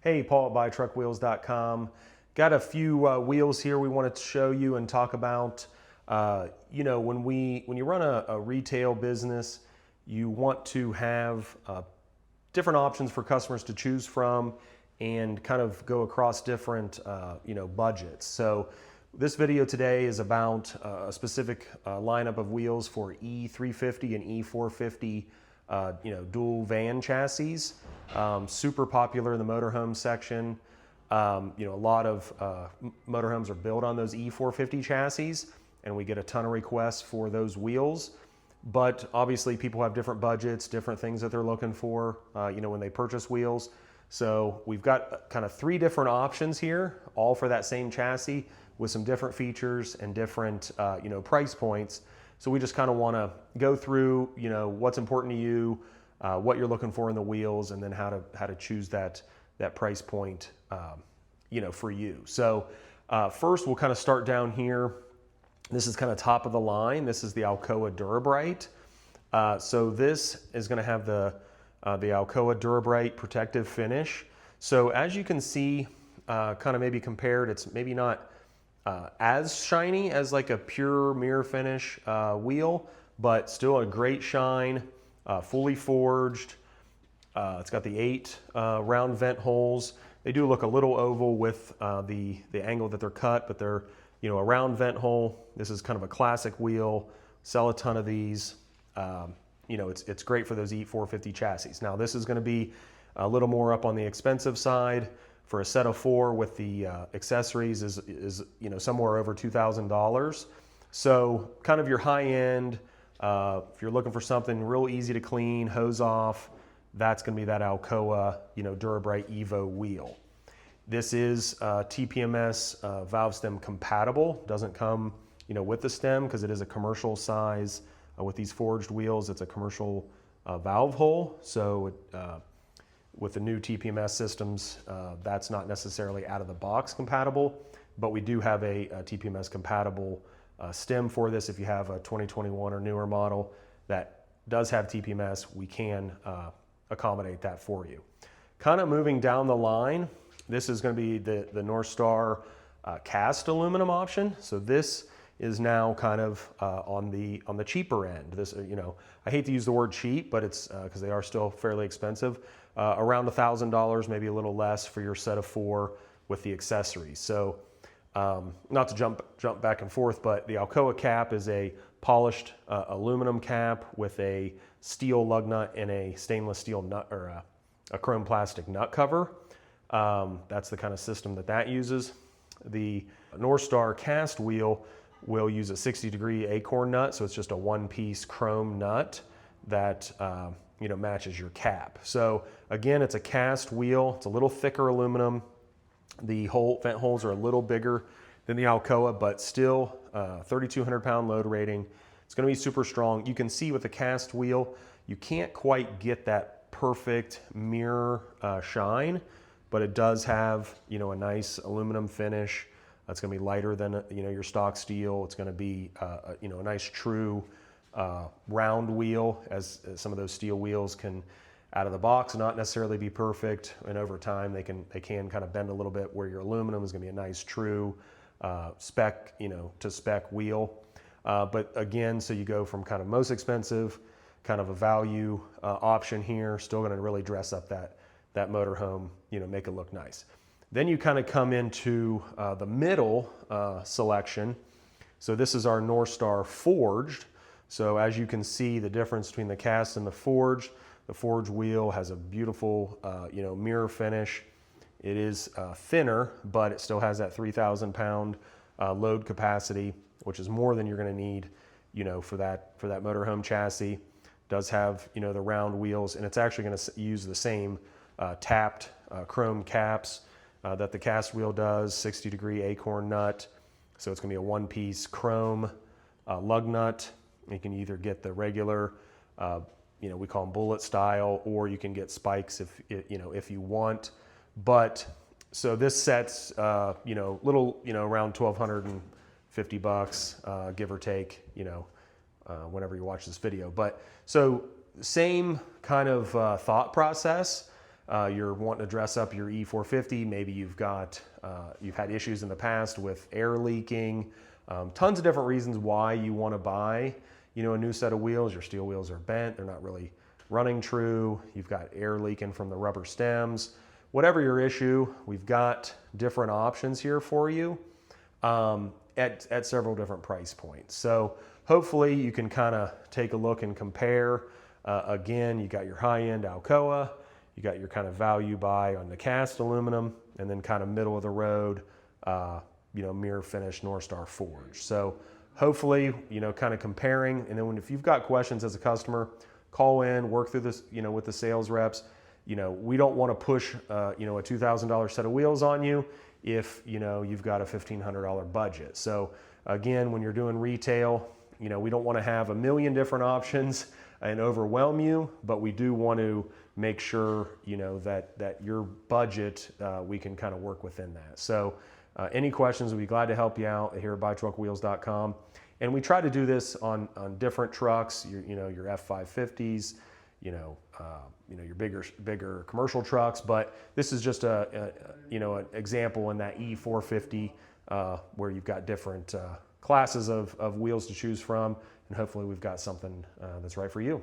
Hey, Paul at BuyTruckWheels.com. Got a few wheels here we wanted to show you and talk about. When you run a retail business, you want to have different options for customers to choose from and kind of go across different budgets. So this video today is about a specific lineup of wheels for E350 and E450 dual van chassis. Super popular in the motorhome section. A lot of motorhomes are built on those E450 chassis, and we get a ton of requests for those wheels. But obviously people have different budgets, different things that they're looking for, when they purchase wheels. So we've got kind of three different options here, all for that same chassis with some different features and different, price points. So we just kind of want to go through, what's important to you, what you're looking for in the wheels, and then how to choose that price point, for you. So first, we'll kind of start down here. This is kind of top of the line. This is the Alcoa Durabright. So this is going to have the Alcoa Durabright protective finish. So as you can see, kind of maybe compared, it's maybe not as shiny as like a pure mirror finish wheel, but still a great shine, fully forged. It's got the 8 round vent holes. They do look a little oval with the angle that they're cut, but they're a round vent hole. This is kind of a classic wheel. Sell a ton of these. It's great for those E450 chassis. Now this is going to be a little more up on the expensive side. For a set of 4 with the accessories is somewhere over $2,000. So kind of your high end, if you're looking for something real easy to clean, hose off, that's going to be that Alcoa Durabright Evo wheel. This is TPMS valve stem compatible. Doesn't come with the stem because it is a commercial size. With these forged wheels, it's a commercial valve hole. So with the new TPMS systems, that's not necessarily out of the box compatible, but we do have a TPMS compatible stem for this. If you have a 2021 or newer model that does have TPMS, we can accommodate that for you. Kind of moving down the line, this is going to be the Northstar cast aluminum option. So this is now kind of on the cheaper end. This, I hate to use the word cheap, but it's because they are still fairly expensive. Around $1,000, maybe a little less for your set of 4 with the accessories. So not to jump back and forth, but the Alcoa cap is a polished aluminum cap with a steel lug nut and a stainless steel nut or a chrome plastic nut cover. That's the kind of system that uses. The Northstar cast wheel will use a 60-degree acorn nut, so it's just a one-piece chrome nut that matches your cap. So again, it's a cast wheel. It's a little thicker aluminum. The vent holes are a little bigger than the Alcoa, but still 3,200 pound load rating. It's going to be super strong. You can see with the cast wheel, you can't quite get that perfect mirror shine, but it does have a nice aluminum finish. It's going to be lighter than your stock steel. It's going to be a nice true round wheel, as some of those steel wheels can out of the box not necessarily be perfect, and over time they can kind of bend a little bit, where your aluminum is going to be a nice true spec to spec wheel. But again, so you go from kind of most expensive, kind of a value option here, still going to really dress up that motorhome, make it look nice. Then you kind of come into the middle selection. So this is our Northstar forged. So as you can see, the difference between the cast and the forged wheel has a beautiful, mirror finish. It is thinner, but it still has that 3,000 pound load capacity, which is more than you're going to need, for that motorhome chassis. Does have, the round wheels, and it's actually going to use the same tapped chrome caps that the cast wheel does, 60-degree acorn nut. So it's going to be a one-piece chrome lug nut. You can either get the regular, we call them bullet style, or you can get spikes if you want. But so this set's little around $1,250, give or take, whenever you watch this video. But so same kind of thought process. you're wanting to dress up your E450. Maybe you've had issues in the past with air leaking. Tons of different reasons why you want to buy, a new set of wheels. Your steel wheels are bent. They're not really running true. You've got air leaking from the rubber stems. Whatever your issue, we've got different options here for you at several different price points. So hopefully you can kind of take a look and compare. Again, you got your high-end Alcoa, you got your kind of value buy on the cast aluminum, and then kind of middle of the road, mirror finish Northstar forge. So hopefully, kind of comparing, and then if you've got questions as a customer, call in, work through this, with the sales reps. We don't want to push, a $2,000 set of wheels on you if, you've got a $1,500 budget. So again, when you're doing retail, we don't want to have a million different options and overwhelm you, but we do want to make sure, that your budget, we can kind of work within that. So any questions, we'd be glad to help you out here at BuyTruckWheels.com. And we try to do this on different trucks, your F550s, your bigger commercial trucks, but this is just an example in that E450 where you've got different classes of wheels to choose from, and hopefully we've got something that's right for you.